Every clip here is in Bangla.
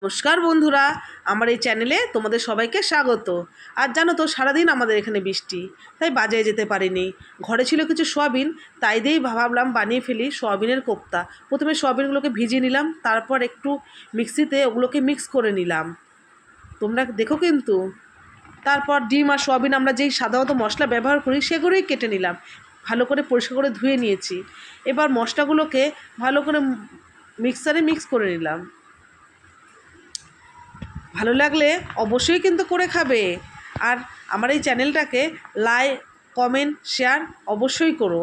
নমস্কার বন্ধুরা, আমার এই চ্যানেলে তোমাদের সবাইকে স্বাগত। আর জানো তো, সারাদিন আমাদের এখানে বৃষ্টি, তাই বাজারে যেতে পারিনি। ঘরে ছিল কিছু সয়াবিন, তাই দিয়েই ভাবলাম বানিয়ে ফেলি সয়াবিনের কোপ্তা। প্রথমে সয়াবিনগুলোকে ভিজিয়ে নিলাম, তারপর একটু মিক্সিতে ওগুলোকে মিক্স করে নিলাম। তোমরা দেখো কিন্তু। তারপর ডিম আর সয়াবিন আমরা যেই সাধারণত মশলা ব্যবহার করি সেগুলোই কেটে নিলাম, ভালো করে পরিষ্কার করে ধুয়ে নিয়েছি। এবার মশলাগুলোকে ভালো করে মিক্সারে মিক্স করে নিলাম। ভালো লাগলে অবশ্যই কিন্তু করে খাবে। আর আমার এই চ্যানেলটাকে লাইক, কমেন্ট, শেয়ার অবশ্যই করো।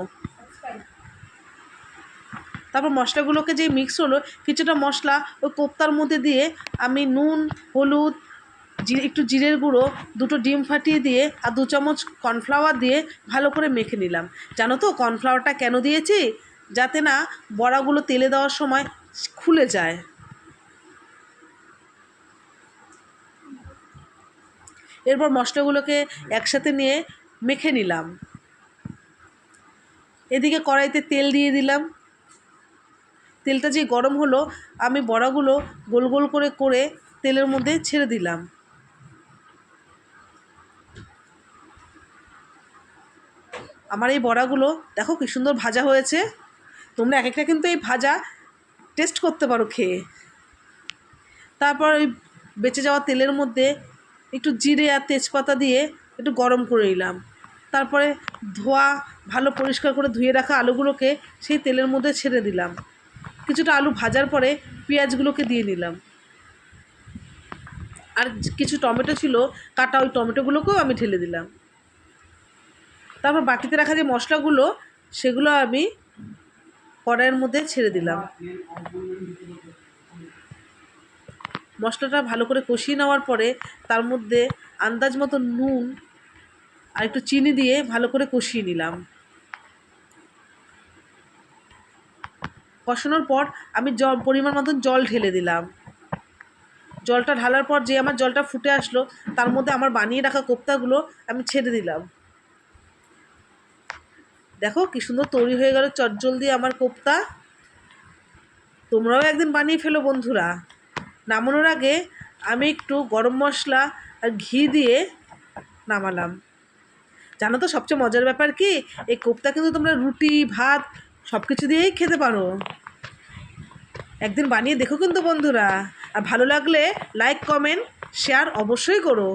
তারপর মশলাগুলোকে যে মিক্স হলো, কিছুটা মশলা ওই কোপ্তার মধ্যে দিয়ে আমি নুন, হলুদ, একটু জিরের গুঁড়ো, দুটো ডিম ফাটিয়ে দিয়ে আর 2 চামচ কর্নফ্লাওয়ার দিয়ে ভালো করে মেখে নিলাম। জানো তো কর্নফ্লাওয়ারটা কেন দিয়েছি? যাতে না বড়াগুলো তেলে দেওয়ার সময় খুলে যায়। এরপর মশলাগুলোকে একসাথে নিয়ে মেখে নিলাম। এদিকে কড়াইতে তেল দিয়ে দিলাম। তেলটা যে গরম হলো, আমি বড়াগুলো গোল গোল করে করে তেলের মধ্যে ছেড়ে দিলাম। আমার এই বড়াগুলো দেখো কি সুন্দর ভাজা হয়েছে। তোমরা এক একটা কিন্তু এই ভাজা টেস্ট করতে পারো খেয়ে। তারপর ওই বেঁচে যাওয়া তেলের মধ্যে একটু জিরে আর তেজপাতা দিয়ে একটু গরম করে নিলাম। তারপরে ভালো পরিষ্কার করে ধুয়ে রাখা আলুগুলোকে সেই তেলের মধ্যে ছেড়ে দিলাম। কিছুটা আলু ভাজার পরে পেঁয়াজগুলোকে দিয়ে নিলাম। আর কিছু টমেটো ছিল কাটা, ওই টমেটোগুলোকেও আমি ঢেলে দিলাম। তারপর বাটিতে রাখা যে মশলাগুলো সেগুলো আমি কড়াইয়ের মধ্যে ছেড়ে দিলাম। মশলাটা ভালো করে কষিয়ে নেওয়ার পরে তার মধ্যে আন্দাজ মতো নুন আর একটু চিনি দিয়ে ভালো করে কষিয়ে নিলাম। কষানোর পর আমি পরিমাণ মতন জল ঢেলে দিলাম। জলটা ঢালার পর যে আমার জলটা ফুটে আসলো, তার মধ্যে আমার বানিয়ে রাখা কোপ্তাগুলো আমি ছেড়ে দিলাম। দেখো কি সুন্দর তৈরি হয়ে গেল চটজলদি আমার কোপ্তা। তোমরাও একদিন বানিয়ে ফেলো বন্ধুরা। নামানোর আগে আমি একটু গরম মশলা আর ঘি দিয়ে নামালাম। জানো তো সবচেয়ে মজার ব্যাপার কি, এই কোপ্তা কিন্তু তোমরা রুটি, ভাত সব কিছু দিয়েই খেতে পারো। একদিন বানিয়ে দেখো কিন্তু বন্ধুরা। আর ভালো লাগলে লাইক, কমেন্ট, শেয়ার অবশ্যই করো।